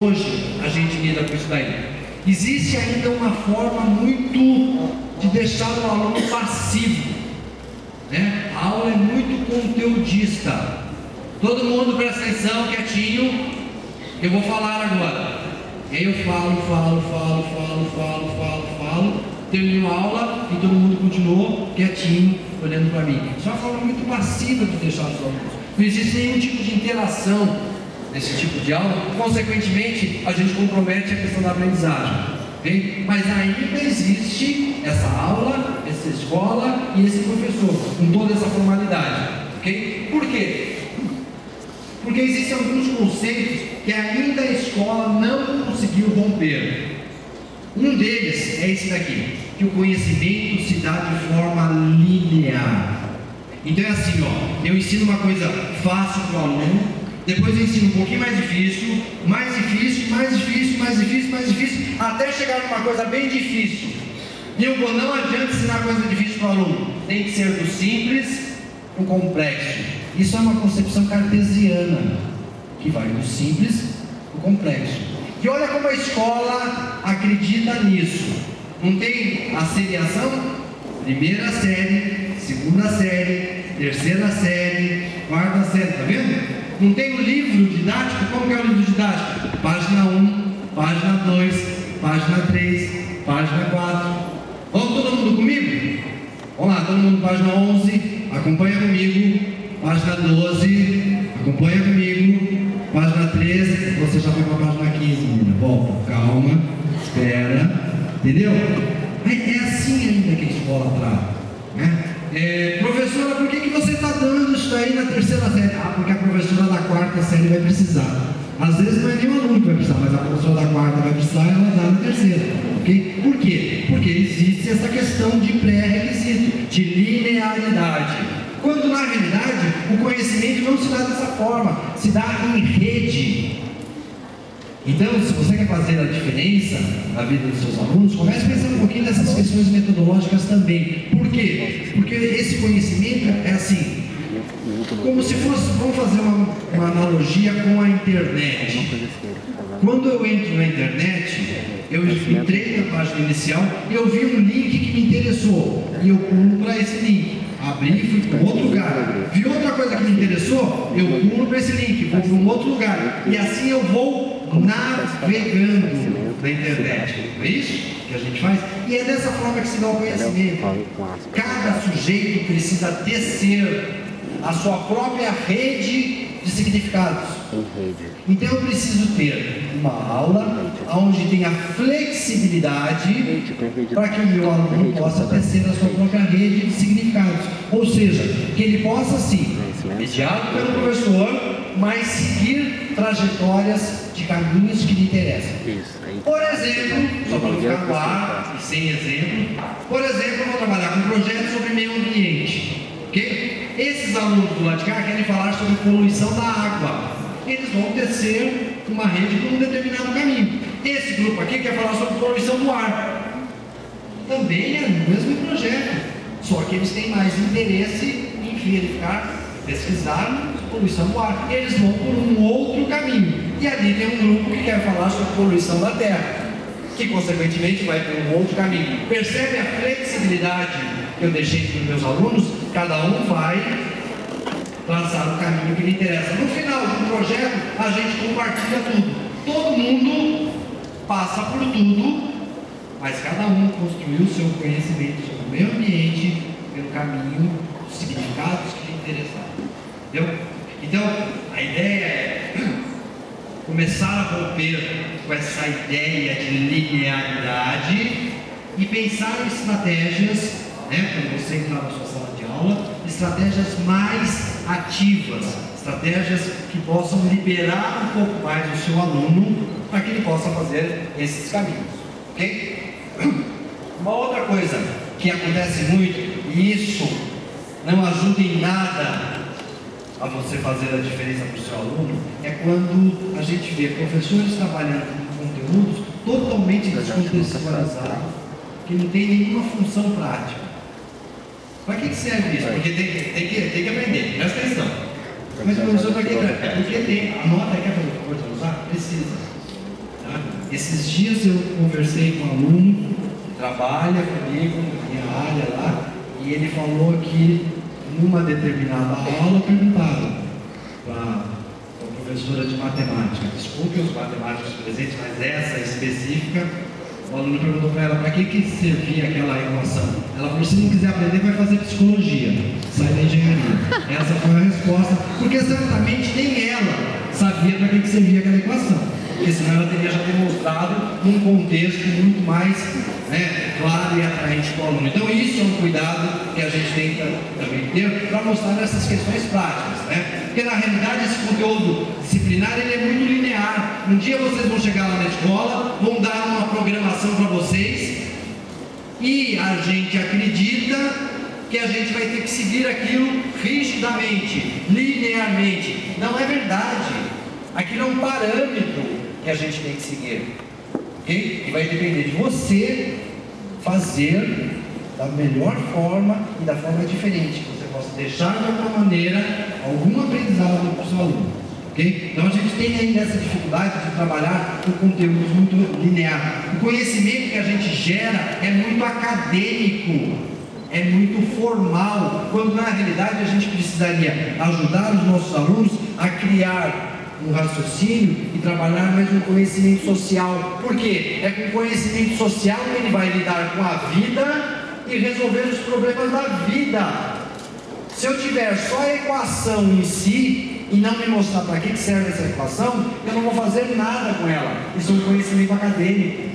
hoje a gente lida com isso daí. Existe ainda uma forma muito de deixar o aluno passivo, né? A aula é muito conteudista. Todo mundo presta atenção, quietinho. Eu vou falar agora. E aí eu falo. Termino a aula e todo mundo continuou quietinho, olhando para mim. Isso é uma forma muito passiva de deixar os alunos. Não existe nenhum tipo de interação nesse tipo de aula. Consequentemente, a gente compromete a questão da aprendizagem. Okay? Mas ainda existe essa aula, essa escola e esse professor, com toda essa formalidade. Okay? Por quê? Porque existem alguns conceitos que ainda a escola não conseguiu romper. Um deles é esse daqui, que o conhecimento se dá de forma linear. Então é assim, ó, eu ensino uma coisa fácil para o aluno, depois eu ensino um pouquinho mais difícil, até chegar numa coisa bem difícil. E eu vou, não adianta ensinar coisa difícil para o aluno, tem que ser do simples para o complexo. Isso é uma concepção cartesiana, que vai do simples para o complexo. E olha como a escola acredita nisso. Não tem a seriação? Primeira série, segunda série, terceira série, quarta série, tá vendo? Não tem o livro didático? Como que é o livro didático? Página 1, página 2, página 3, página 4. Vamos todo mundo comigo? Vamos lá, todo mundo, página 11, acompanha comigo. Página 12, acompanha comigo. Página 13, você já foi para a página 15, menina. Volta, calma, espera, entendeu? É assim ainda que a escola trata, né? Professora, por que você está dando isso daí na terceira série? Ah, porque a professora da quarta série vai precisar. Às vezes não é nenhum aluno que vai precisar, mas a professora da quarta vai precisar e ela dá na terceira, ok? Por quê? Porque existe essa questão de pré-requisito, de linearidade. Quando na realidade o conhecimento não se dá dessa forma, se dá em rede. Então, se você quer fazer a diferença na vida dos seus alunos, comece pensando um pouquinho nessas questões metodológicas também. Por quê? Porque esse conhecimento é assim, como se fosse, vamos fazer uma analogia com a internet. Quando eu entro na internet, eu entrei na página inicial e eu vi um link que me interessou e eu pulo para esse link. Abri e fui para outro lugar. Vi outra coisa que me interessou, eu pulo para esse link, vou para um outro lugar. E assim eu vou navegando na internet. Não é isso que a gente faz? E é dessa forma que se dá o conhecimento. Cada sujeito precisa tecer a sua própria rede de significados. Então eu preciso ter uma aula onde tenha flexibilidade para que o meu aluno possa tecer a sua própria rede de significados. Ou seja, que ele possa sim, mediado pelo professor, mas seguir trajetórias de caminhos que lhe interessam. Por exemplo, só para não ficar claro e sem exemplo, por exemplo, eu vou trabalhar com um projeto sobre meio ambiente. Okay? Esses alunos do lado de cá querem falar sobre poluição da água. Eles vão tecer uma rede por um determinado caminho. Esse grupo aqui quer falar sobre poluição do ar. Também é o mesmo projeto, só que eles têm mais interesse em verificar, pesquisar poluição do ar. Eles vão por um outro caminho. E ali tem um grupo que quer falar sobre poluição da terra, que consequentemente vai por um outro caminho. Percebe a flexibilidade que eu deixei para os meus alunos? Cada um vai traçar o caminho que lhe interessa. No final do projeto, a gente compartilha tudo. Todo mundo passa por tudo, mas cada um construiu o seu conhecimento sobre o meio ambiente pelo caminho dos significados que lhe interessaram. Entendeu? Então, a ideia é começar a romper com essa ideia de linearidade e pensar em estratégias, né, quando você entrar na sua sala de aula, estratégias mais ativas, estratégias que possam liberar um pouco mais o seu aluno para que ele possa fazer esses caminhos, ok? Uma outra coisa que acontece muito, e isso não ajuda em nada a você fazer a diferença para o seu aluno, é quando a gente vê professores trabalhando com conteúdos totalmente descontextualizados, que não tem nenhuma função prática. Para que serve isso? Porque tem que aprender, presta atenção. Mas professor, para que? Porque tem, anota aí, quer fazer coisa usar? Precisa. Esses dias eu conversei com um aluno que trabalha comigo na minha área lá, e ele falou que numa determinada aula perguntaram para a professora de matemática, desculpe os matemáticos presentes, mas essa específica, o aluno perguntou para ela para que servia aquela equação. Ela falou: se não quiser aprender, vai fazer psicologia, sai da engenharia. Essa foi a resposta, porque certamente nem ela sabia para que servia aquela equação, porque senão ela teria já demonstrado num contexto muito mais claro e atraente para o aluno. Então isso é um cuidado que a gente tem que também ter para mostrar essas questões práticas, porque na realidade esse conteúdo disciplinar ele é muito linear. Um dia vocês vão chegar lá na escola, vão dar uma programação para vocês e a gente acredita que a gente vai ter que seguir aquilo rigidamente, linearmente. Não é verdade. Aquilo é um parâmetro que a gente tem que seguir, ok? E vai depender de você fazer da melhor forma e da forma diferente, que você possa deixar de alguma maneira algum aprendizado para o seu aluno, ok? Então a gente tem ainda essa dificuldade de trabalhar com conteúdos muito linear. O conhecimento que a gente gera é muito acadêmico, é muito formal, quando na realidade a gente precisaria ajudar os nossos alunos a criar um raciocínio e trabalhar mais um conhecimento social. Por quê? É com o conhecimento social que ele vai lidar com a vida e resolver os problemas da vida. Se eu tiver só a equação em si e não me mostrar para que serve essa equação, eu não vou fazer nada com ela. Isso é um conhecimento acadêmico.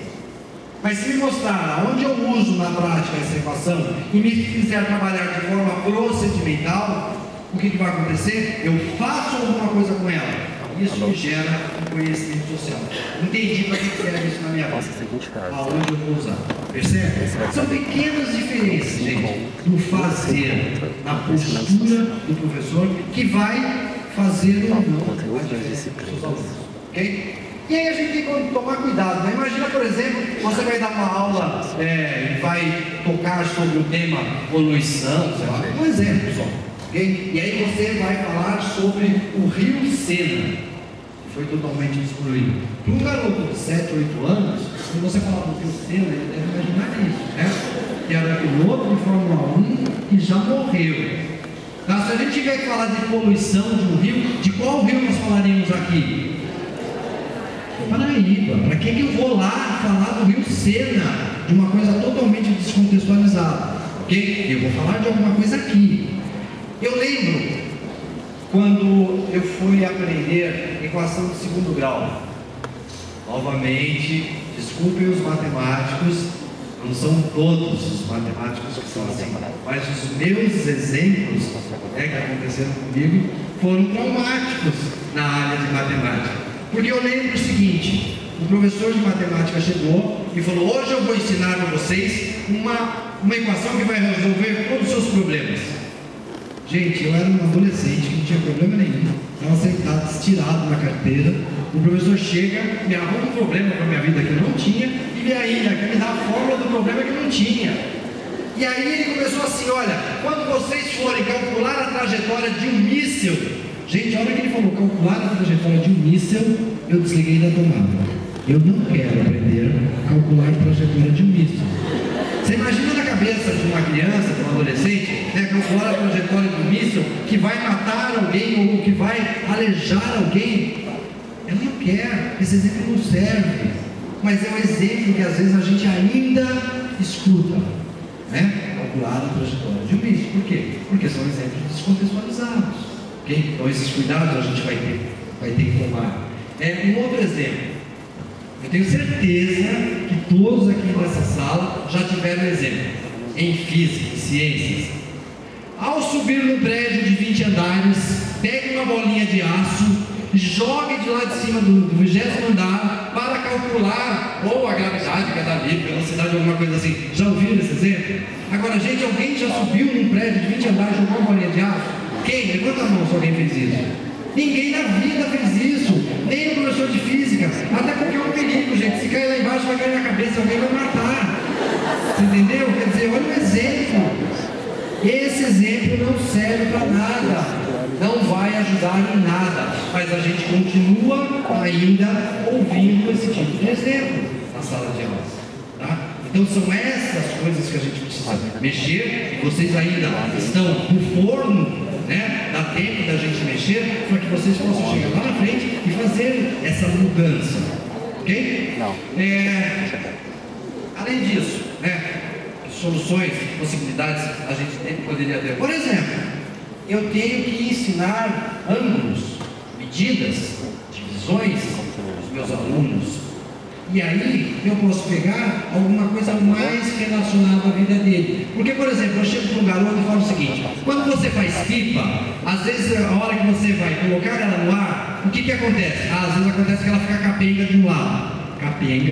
Mas se me mostrar aonde eu uso na prática essa equação e me fizer trabalhar de forma procedimental, o que vai acontecer? Eu faço alguma coisa com ela. Isso me gera um conhecimento social. Entendi para que serve isso na minha vida. Aonde eu vou usar. Percebe? São pequenas diferenças, gente, do fazer, na postura do professor, que vai fazer ou não a diferença para os seus alunos. Ok? E aí a gente tem que tomar cuidado, né? Imagina, por exemplo, você vai dar uma aula e vai tocar sobre o tema poluição, sei lá, um exemplo só. Okay? E aí você vai falar sobre o rio Sena, que foi totalmente destruído. Para um garoto de 7, 8 anos, se você falar do rio Sena, ele deve imaginar isso, que era piloto de Fórmula 1 e já morreu. Tá? Se a gente tiver que falar de poluição de um rio, de qual rio nós falaríamos aqui? Paraíba. Para que eu vou lá falar do rio Sena, de uma coisa totalmente descontextualizada? Ok? Eu vou falar de alguma coisa aqui. Eu lembro quando eu fui aprender equação de segundo grau. Novamente, desculpem os matemáticos, não são todos os matemáticos que são assim, mas os meus exemplos que aconteceram comigo foram traumáticos na área de matemática. Porque eu lembro o seguinte: o professor de matemática chegou e falou: hoje eu vou ensinar para vocês uma equação que vai resolver todos os seus problemas. Gente, eu era um adolescente que não tinha problema nenhum, estava sentado, estirado na carteira. O professor chega, me arruma um problema para a minha vida que eu não tinha e me dá a fórmula do problema que eu não tinha. E aí ele começou assim: olha, quando vocês forem calcular a trajetória de um míssil, gente, a hora que ele falou calcular a trajetória de um míssil, eu desliguei da tomada. Eu não quero aprender a calcular a trajetória de um míssil. Você imagina na cabeça de uma criança, de um adolescente, calcular a trajetória de um míssil que vai matar alguém ou que vai alejar alguém? Ela não quer, esse exemplo não serve. Mas é um exemplo que às vezes a gente ainda escuta, calcular a trajetória de um míssil. Por quê? Porque são exemplos descontextualizados. Okay? Então esses cuidados a gente vai ter que tomar. Um outro exemplo. Eu tenho certeza que todos aqui nessa sala já tiveram exemplo em física, em ciências. Ao subir no prédio de 20 andares, pegue uma bolinha de aço, jogue de lá de cima do 20º andar para calcular ou a gravidade, cada livre, velocidade, alguma coisa assim. Já ouviram esse exemplo? Agora, gente, alguém já subiu num prédio de 20 andares e jogou uma bolinha de aço? Quem? Levanta a mão se alguém fez isso. Ninguém na vida fez isso, nem o professor de física, até porque é um perigo, gente. Se cair lá embaixo, vai cair na cabeça, alguém vai matar. Você entendeu? Quer dizer, olha o exemplo. Esse exemplo não serve para nada, não vai ajudar em nada, mas a gente continua ainda ouvindo esse tipo de exemplo. sala de aula. Tá? Então são essas coisas que a gente precisa mexer, e vocês ainda estão no forno, né? Dá tempo da gente mexer para que vocês possam chegar lá na frente e fazer essa mudança. Ok? Além disso, né? Soluções, possibilidades a gente poderia ter. Por exemplo, eu tenho que ensinar ângulos, medidas, divisões aos meus alunos. E aí eu posso pegar alguma coisa mais relacionada à vida dele. Porque, por exemplo, eu chego para um garoto e falo o seguinte: quando você faz pipa, às vezes a hora que você vai colocar ela no ar, o que acontece? Às vezes acontece que ela fica capenga de um lado. Capenga